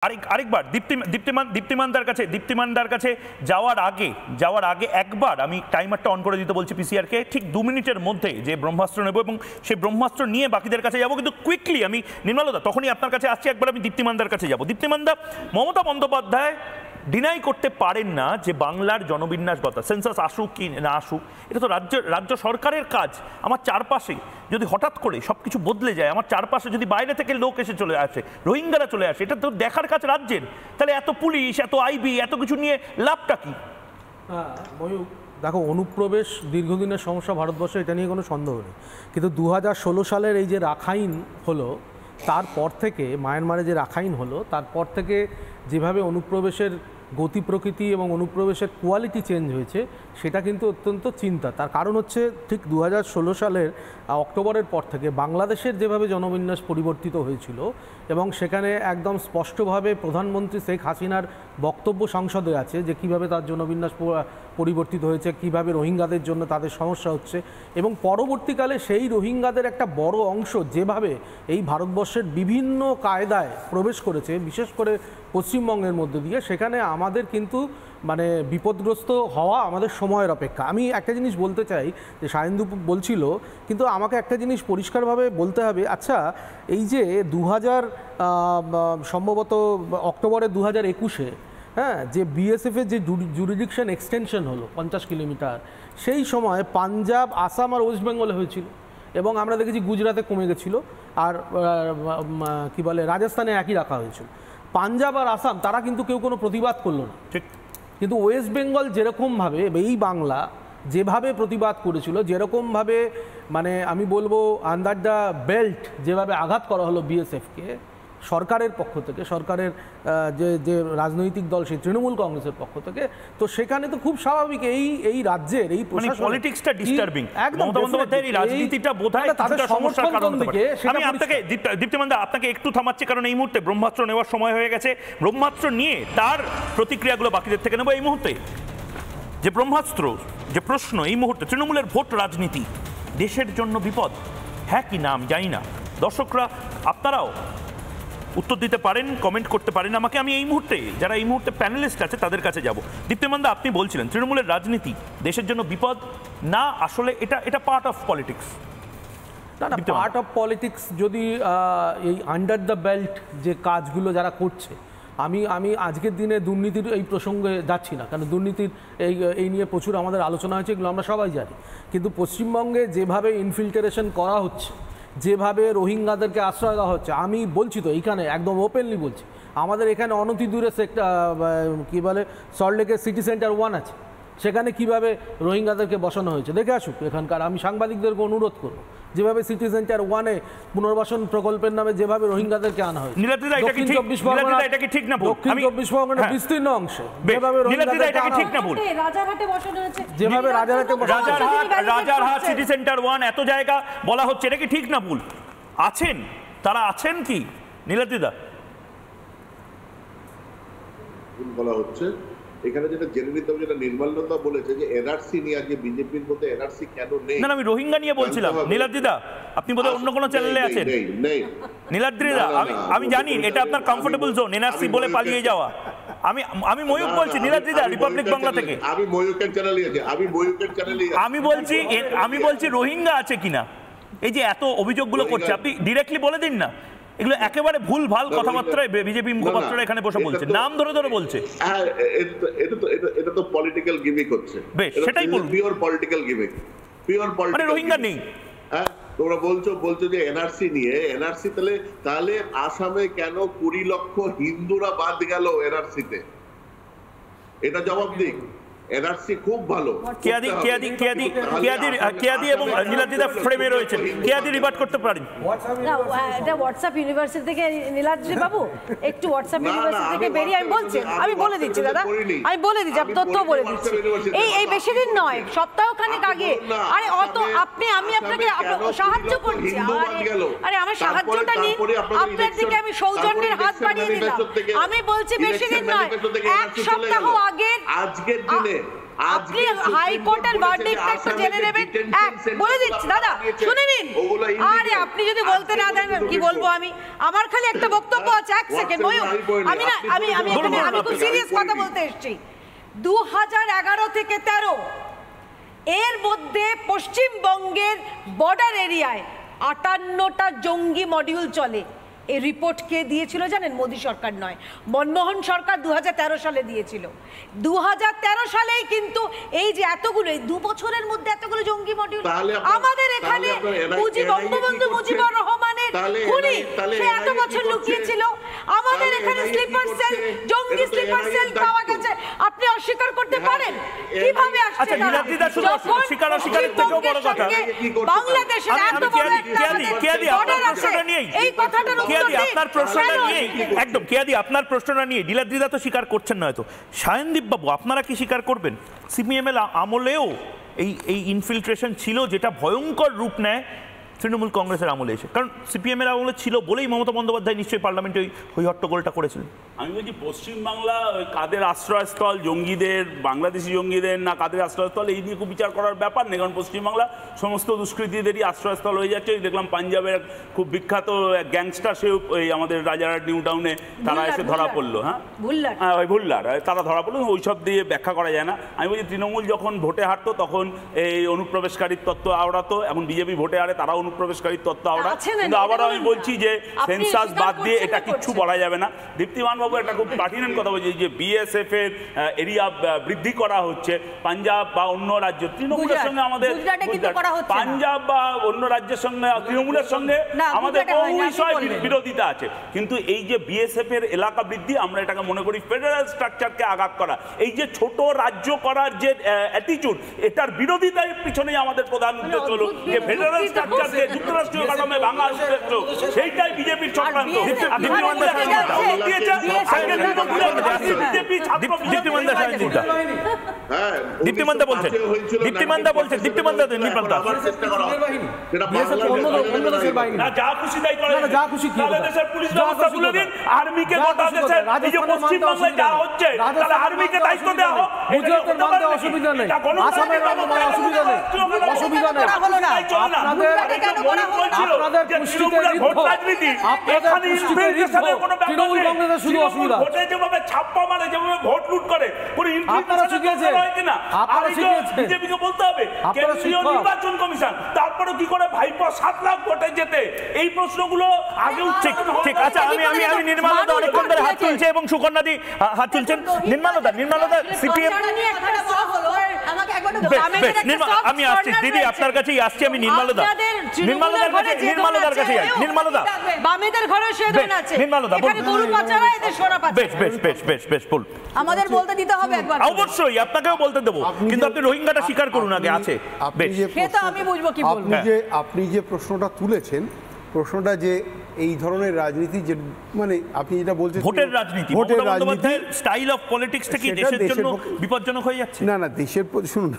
আরেকবার দীপ্তিমানদার কাছে যাওয়ার আগে একবার আমি টাইমারটা অন করে দিতে বলছি পিসিআরকে, ঠিক 2 মিনিটের মধ্যে যে ব্রহ্মাস্ত্র নেব এবং সেই ব্রহ্মাস্ত্র নিয়ে বাকিদের কাছে যাব, কিন্তু কুইকলি আমি নির্মলদা তখনই আপনার কাছে আসছি, একবার আমি দীপ্তিমানদার কাছে যাব। দীপ্তিমানদা, মমতা বন্দ্যোপাধ্যায় ডিনাই করতে পারেন না যে বাংলার জনবিন্যাসগত সেন্সাস আসুক কি না আসুক, এটা তো রাজ্য সরকারের কাজ। আমার চারপাশে যদি হঠাৎ করে সবকিছু বদলে যায়, আমার চারপাশে যদি বাইরে থেকে লোক এসে চলে আসে, রোহিঙ্গারা চলে আসে, এটা তো দেখার কাজ রাজ্যের। তাহলে এত পুলিশ, এত আইবি, এত কিছু নিয়ে লাভটা কি? দেখো, অনুপ্রবেশ দীর্ঘদিনের সমস্যা ভারতবর্ষে, এটা নিয়ে কোনো সন্দেহ নেই। কিন্তু 2016 সালের এই যে রাখাইন হলো, তারপর থেকে মায়ানমারে যে রাখাইন হলো, তারপর থেকে যেভাবে অনুপ্রবেশের গতি প্রকৃতি এবং অনুপ্রবেশের কোয়ালিটি চেঞ্জ হয়েছে, সেটা কিন্তু অত্যন্ত চিন্তা। তার কারণ হচ্ছে ঠিক 2016 সালের অক্টোবরের পর থেকে বাংলাদেশের যেভাবে জনবিন্যাস পরিবর্তিত হয়েছিল, এবং সেখানে একদম স্পষ্টভাবে প্রধানমন্ত্রী শেখ হাসিনার বক্তব্য সংসদে আছে যে কীভাবে তার জনবিন্যাস পরিবর্তিত হয়েছে, কিভাবে রোহিঙ্গাদের জন্য তাদের সমস্যা হচ্ছে, এবং পরবর্তীকালে সেই রোহিঙ্গাদের একটা বড় অংশ যেভাবে এই ভারতবর্ষের বিভিন্ন কায়দায় প্রবেশ করেছে, বিশেষ করে পশ্চিমবঙ্গের মধ্যে দিয়ে, সেখানে আমাদের কিন্তু মানে বিপদগ্রস্ত হওয়া আমাদের সময়ের অপেক্ষা। আমি একটা জিনিস বলতে চাই, যে সায়েন্দু বলছিল, কিন্তু আমাকে একটা জিনিস পরিষ্কারভাবে বলতে হবে। আচ্ছা, এই যে 2000 সম্ভবত অক্টোবরের 2021-এ যে বিএসএফের যে জুরিডিকশন এক্সটেনশন হলো 50 কিলোমিটার, সেই সময় পাঞ্জাব, আসাম আর ওয়েস্ট বেঙ্গলে হয়েছিল, এবং আমরা দেখেছি গুজরাটে কমে গেছিলো, আর কি বলে রাজস্থানে একই রাখা হয়েছিল। পাঞ্জাব আর আসাম তারা কিন্তু কেউ কোনো প্রতিবাদ করলো না, ঠিক। কিন্তু ওয়েস্ট বেঙ্গল যেরকমভাবে, এই বাংলা যেভাবে প্রতিবাদ করেছিল, যেরকমভাবে মানে আমি বলবো আন্ডার দ্য বেল্ট যেভাবে আঘাত করা হলো বিএসএফকে সরকারের পক্ষ থেকে, সরকারের যে রাজনৈতিক দল সেই তৃণমূল কংগ্রেসের পক্ষ থেকে, তো সেখানে তো খুব স্বাভাবিক এই রাজ্যের এই পলিটিক্সটা ডিস্টার্বিং, একদম এই রাজনীতিটা বোধহয় তাদের সমস্যার কারণ থেকে। আমি আপনাকে দীপ্তিমানদা আপনাকে একটু থামাচ্ছি, কারণ এই মুহূর্তে ব্রহ্মাস্ত্র নেওয়ার সময় হয়ে গেছে। ব্রহ্মাস্ত্র নিয়ে তার প্রতিক্রিয়াগুলো বাকিদের থেকে নেব। এই মুহূর্তে যে ব্রহ্মাস্ত্র, যে প্রশ্ন, এই মুহূর্তে তৃণমূলের ভোট রাজনীতি দেশের জন্য বিপদ, হ্যাঁ কি না আমি জানি না। দর্শকরা আপনারাও উত্তর দিতে পারেন, কমেন্ট করতে পারেন আমাকে। আমি এই মুহূর্তে যারা এই মুহূর্তে প্যানেলিস্ট আছে তাদের কাছে যাব। দীপ্তিমানদা, আপনি বলছিলেন তৃণমূলের রাজনীতি দেশের জন্য বিপদ না, আসলে এটা পার্ট অফ পলিটিক্স। না, পার্ট অফ পলিটিক্স যদি এই আন্ডার দ্য বেল্ট যে কাজগুলো যারা করছে, আমি আজকের দিনে দুর্নীতির এই প্রসঙ্গে যাচ্ছি না, কারণ দুর্নীতির এই নিয়ে প্রচুর আমাদের আলোচনা হয়েছে, এগুলো আমরা সবাই জানি। কিন্তু পশ্চিমবঙ্গে যেভাবে ইনফিল্টারেশন করা হচ্ছে, যেভাবে রোহিঙ্গাদেরকে আশ্রয় দেওয়া হচ্ছে, আমি বলছি তো এইখানে একদম ওপেনলি বলছি, আমাদের এখানে অনতি দূরে কী বলে সল্টলেকের সিটি সেন্টার 1 আছে, সেখানে কিভাবে রোহিঙ্গাদেরকে বসানো হয়েছে দেখে আসুক এখানকার। আমি সাংবাদিকদেরকে অনুরোধ করবো, যেভাবে সিটি সেন্টার 1-এ পুনর্বাসন প্রকল্পের নামে যেভাবে রোহিঙ্গাদেরকে আনা হয়েছে, দক্ষিণ 24 পরগনা বিস্তীর্ণ অংশে যেভাবে রাজারহাট সিটি সেন্টার 1 এত জায়গা বলা হচ্ছে, এটা কি ঠিক না ভুল? আছেন তারা, আছেন কি নীলাদ্রিদা? বলা হচ্ছে এখানে যেটা জেনে নিতে হবে, যেটা নির্মলতা বলেছে যে এনআরসি নিয়ে আজকে বিজেপির মধ্যে এনআরসি কেন নেই। না, আমি রোহিঙ্গা নিয়ে বলছিলাম। নীলাদ্রিদা, আপনি বোধহয় অন্য কোনো চ্যানেলে আছেন। নীলাদ্রিদা, আমি জানি এটা আপনার কমফোর্টেবল জোন, এনআরসি বলে পালিয়ে যাওয়া। আমি ময়ূক বলছি, নীলাদ্রিদা রিপাবলিক বাংলা থেকে। আমি ময়ূকের চ্যানেলে আছি, আমি বলছি রোহিঙ্গা আছে কিনা। এই যে এত অভিযোগগুলো করছে, আপনি ডিরেক্টলি বলে দিন না। এগুলো একেবারে ভুল ভাল কথাবার্তায় বিজেপি মুখপাত্ররা এখানে বসে বলছে, নাম ধরে ধরে বলছে। এটা তো পলিটিক্যাল গিমিক হচ্ছে, বেশ সেটাই বলুন, pure political gimmick, pure political. মানে রোহিঙ্গা নেই। হ্যাঁ, তোমরা বলছো যে এনআরসি নিয়ে, এনআরসি তাহলে আসামে কেন 20 লক্ষ হিন্দুরা বাদ গেল এনআরসিতে? এটা জবাব দিক। এনআরসি খুব ভালো। কেয়াদি এবং নীলাদ্রিদা ফ্রেমে রয়েছেন, কেয়াদি রিভার্ট করতে পারেন। এটা হোয়াটসঅ্যাপ ইউনিভার্সিটি থেকে নীলাদ্রি বাবু একটু হোয়াটসঅ্যাপ ইউনিভার্সিটি থেকে বেরিয়ে আমি বলে দিচ্ছি দাদা, আমি বলে দিচ্ছি, আমি তথ্য বলে দিচ্ছি। এই বেশি দিন নয়, সপ্তাহখানেক আগে। আরে অত আমি আপনাকে সাহায্য করছি, আরে আমার সাহায্যটা নিন, আপনার দিকে আমি সৌজন্যের হাত বাড়িয়ে দিলাম। আমি বলছি বেশি দিন নয়, 1 সপ্তাহ আগে, আজকের দিনে আপনি হাইকোর্টের ভার্ডিক্টটা একটু জেনে নেবেন। বলে দিচ্ছি দাদা, শুনে নিন। আরে আপনি যদি বলতে না দেন কি বলবো আমি? আমার খালি একটা বক্তব্য আছে, এক সেকেন্ড ময়ূর। আমি খুব সিরিয়াস কথা বলতে এসেছি। 2011 থেকে 13 এর মধ্যে পশ্চিমবঙ্গের বর্ডার এরিয়ায় 58টা জঙ্গি মডিউল চলে। এই রিপোর্ট কে দিয়েছিল জানেন? মোদী সরকার নয়, মনমোহন সরকার 2013 সালে দিয়েছিল। 2013 সালেই কিন্তু এই যে এতগুলো, এই 2 বছরের মধ্যে এতগুলো জঙ্গি মডিউল আমাদের এখানে বঙ্গবন্ধু মুজিবুর রহমানের খুনি সে এত বছর লুকিয়েছিল। আমাদের এখানে স্লিপার সেল, জঙ্গি স্লিপার সেল পাওয়া গেছে। আপনি অস্বীকার করতে পারেন? কিভাবে আসছে? আচ্ছা নীলাদ্রিদা, শুধু অস্বীকার অস্বীকারের থেকেও বড় কথা, বাংলাদেশের এত বড় একটা বর্ডার আছে, এই কথাটা আপনার প্রশ্নটা নিয়ে একদম কেয়াদি আপনার প্রশ্নটা নিয়ে নীলাদ্রিদা তো স্বীকার করছেন না হয়তো। সায়নদীপ বাবু, আপনারা কি স্বীকার করবেন সিপিএমএল আমলেও এই ইনফিলট্রেশন ছিল, যেটা ভয়ঙ্কর রূপ নেয় তৃণমূল কংগ্রেসের আমলে এসে? কারণ সিপিএমের আমলে ছিল বলেই মমতা বন্দ্যোপাধ্যায় নিশ্চয়ই পার্লামেন্টে ওই হট্টগোলটা করেছিলেন। আমি বলছি পশ্চিমবাংলা কাদের আশ্রয়স্থল, জঙ্গিদের, বাংলাদেশি জঙ্গিদের না কাদের আশ্রয়স্থল, এই নিয়ে খুব বিচার করার ব্যাপার নেই। কারণ পশ্চিমবাংলা সমস্ত দুষ্কৃতীদেরই আশ্রয়স্থল হয়ে যাচ্ছে। দেখলাম পাঞ্জাবের খুব বিখ্যাত গ্যাংস্টার, সেও এই আমাদের রাজারহাট নিউ টাউনে তারা এসে ধরা পড়লো। হ্যাঁ ওই ভুল্লার তারা ধরা পড়লো। ওইসব দিয়ে ব্যাখ্যা করা যায় না। আমি বলছি তৃণমূল যখন ভোটে হারতো তখন এই অনুপ্রবেশকারীর তত্ত্ব আওড়াতো, এখন বিজেপি ভোটে হারে তারা অনুপ্রবেশকারীর তত্ত্ব আওড়ায়। কিন্তু আবারও আমি বলছি যে সেন্সাস বাদ দিয়ে এটা কিচ্ছু বলা যাবে না। দীপ্তিমান বাবু একটা খুব পার্টিনেন্ট কথা বলছি যে বিএসএফ এর এরিয়া বৃদ্ধি করা হচ্ছে পাঞ্জাব বা অন্য রাজ্য তৃণমূলের সঙ্গে আমাদের, পাঞ্জাব বা অন্য রাজ্যের সঙ্গে তৃণমূলের সঙ্গে আমাদের বহু বিষয় বিরোধিতা আছে। কিন্তু এই যে বিএসএফ এর এলাকা বৃদ্ধি, আমরা এটাকে মনে করি ফেডারেল স্ট্রাকচারকে আঘাত করা। এই যে ছোট রাজ্য করার যে অ্যাটিটিউড, এটার বিরোধিতার পিছনেই আমাদের প্রধান উদ্দেশ্য হলো যে ফেডারেল স্ট্রাকচারকে যুক্তরাষ্ট্রীয় কাঠামোয় ভাঙা উদ্দেশ্য, সেইটাই বিজেপির চক্রান্ত। দীপ্তিমন্দা বলছেন, দীপ্তিমন্দা বলছেন, দীপ্তিমন্দা যা খুশি তাই করে, তাহলে দেশের পুলিশ ব্যবস্থা তুলে দিন, আর্মিকে গোটা দেশের এই যে পশ্চিমবাংলায় যা হচ্ছে তাহলে আর্মিকে দায়িত্ব দেওয়া হোক। অসুবিধা নেই, আসামের অসুবিধা নেই, অসুবিধা নেই। ছাপ্পা মারে, যেভাবে ভোট লুট করে, বিজেপিকে বলতে হবে কেন্দ্রীয় নির্বাচন কমিশন, তারপরে কি করে ভাইপো 7 লাখ ভোটে যেতে, এই প্রশ্নগুলো আগে উঠছে। ঠিক আছে, আমি নির্মলদা অনেকক্ষণ ধরে হাত তুলছে এবং সুকন্যাদি হাত তুলছেন। নির্মলদা সিপিএম, আমি আসছি দিদি, আপনার কাছেই আসছি আমি। নির্মলদার কাছে নির্মলদা, বামেদের ঘরে শেধন আছে, এখানে গরু পাচারা, এদের সোনা পাচারা। বেশ বল, আমাদের বলতে দিতে হবে একবার। অবশ্যই আপনাকেও বলতে দেবো, কিন্তু আপনি রোহিঙ্গাটা স্বীকার করুন আগে। আছে আমি বুঝবো কি বলবো। আপনি যে প্রশ্নটা তুলেছেন, প্রশ্নটা যে এই ধরনের রাজনীতি, যে মানে আপনি যেটা বলছেন ভোটের রাজনীতি, ভোটের রাজনীতি স্টাইল অফ পলিটিক্সটা কি দেশের জন্য বিপজ্জনক হয়ে যাচ্ছে? না, দেশের শুনুন,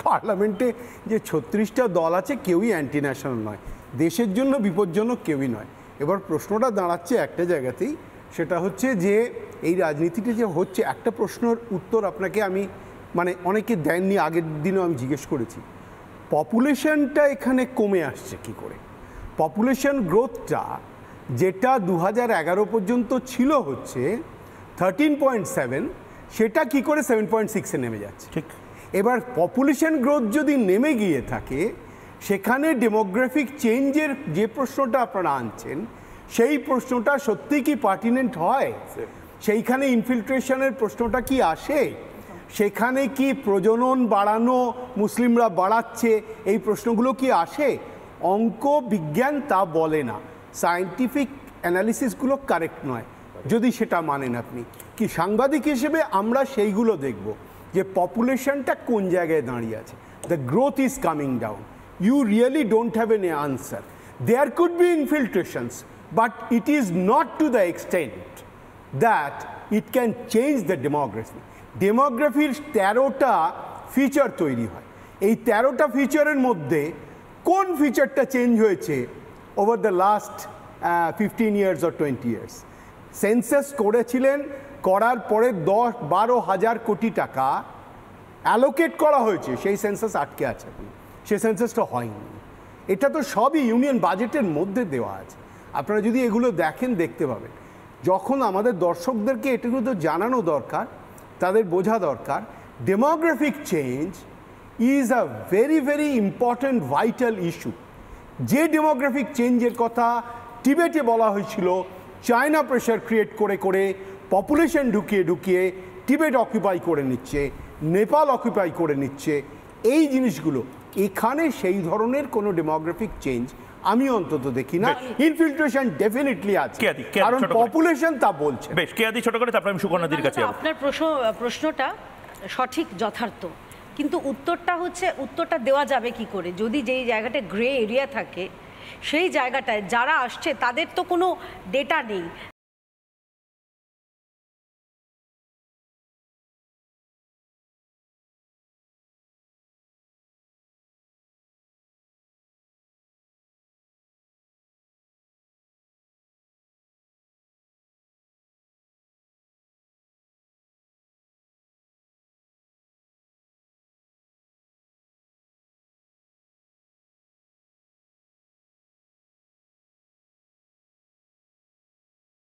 পার্লামেন্টে যে 36টা দল আছে কেউই অ্যান্টি ন্যাশনাল নয়, দেশের জন্য বিপজ্জনক কেউই নয়। এবার প্রশ্নটা দাঁড়াচ্ছে একটা জায়গাতেই, সেটা হচ্ছে যে এই রাজনীতিটা যে হচ্ছে, একটা প্রশ্নের উত্তর আপনাকে আমি মানে অনেকে দেননি, আগের দিনও আমি জিজ্ঞেস করেছি, পপুলেশনটা এখানে কমে আসছে কি করে? পপুলেশন গ্রোথটা যেটা 2011 পর্যন্ত ছিল হচ্ছে 13.7, সেটা কি করে 7.6-এ নেমে যাচ্ছে? ঠিক। এবার পপুলেশন গ্রোথ যদি নেমে গিয়ে থাকে, সেখানে ডেমোগ্রাফিক চেঞ্জের যে প্রশ্নটা আপনারা আনছেন, সেই প্রশ্নটা সত্যি কি পার্টিনেন্ট হয়? সেইখানে ইনফিল্ট্রেশনের প্রশ্নটা কি আসে? সেখানে কি প্রজনন বাড়ানো মুসলিমরা বাড়াচ্ছে, এই প্রশ্নগুলো কি আসে? অঙ্ক বিজ্ঞান তা বলে না, সায়েন্টিফিক অ্যানালিসিসগুলো কারেক্ট নয় যদি সেটা মানেন আপনি। কি সাংবাদিক হিসেবে আমরা সেইগুলো দেখব যে পপুলেশনটা কোন জায়গায় দাঁড়িয়ে আছে। The growth is coming down, you really don't have an answer. There could be infiltrations, but it is not to the extent that it can change the demography. ডেমোগ্রাফির 13টা ফিচার তৈরি হয়, এই 13টা ফিচারের মধ্যে কোন ফিচারটা চেঞ্জ হয়েছে over the last 15 years or 20 years? Census করেছিলেন, করার পরে 10-12 হাজার কোটি টাকা অ্যালোকেট করা হয়েছে সেই সেন্সাস আটকে আছে, সেই সেন্সাসটা হয়নি। এটা তো সবই ইউনিয়ন বাজেটের মধ্যে দেওয়া আছে। আপনারা যদি এগুলো দেখেন দেখতে পাবেন। যখন আমাদের দর্শকদেরকে এটুকু তো জানানো দরকার, তাদের বোঝা দরকার demographic change is a very very important vital issue. যে ডেমোগ্রাফিক চেঞ্জের কথা টিবেটে বলা হয়েছিল, চায়না প্রেশার ক্রিয়েট করে করে পপুলেশন ঢুকিয়ে ঢুকিয়ে টিবেট অকুপাই করে নিচ্ছে, নেপাল অকুপাই করে নিচ্ছে, এই জিনিসগুলো এখানে সেই ধরনের কোনো ডেমোগ্রাফিক চেঞ্জ আমি অন্তত দেখি না। ইনফিল্ট্রেশন ডেফিনেটলি আছে, কারণ পপুলেশন তা বলছে। বেশ, কেয়াদি ছোট করে, তারপরে আমি সুকন্যাদির কাছে যাব। আপনার প্রশ্নটা সঠিক, যথার্থ, কিন্তু উত্তরটা দেওয়া যাবে কি করে যদি যেই জায়গাটা গ্রে এরিয়া থাকে সেই জায়গাটায় যারা আসছে তাদের তো কোনো ডেটা নেই,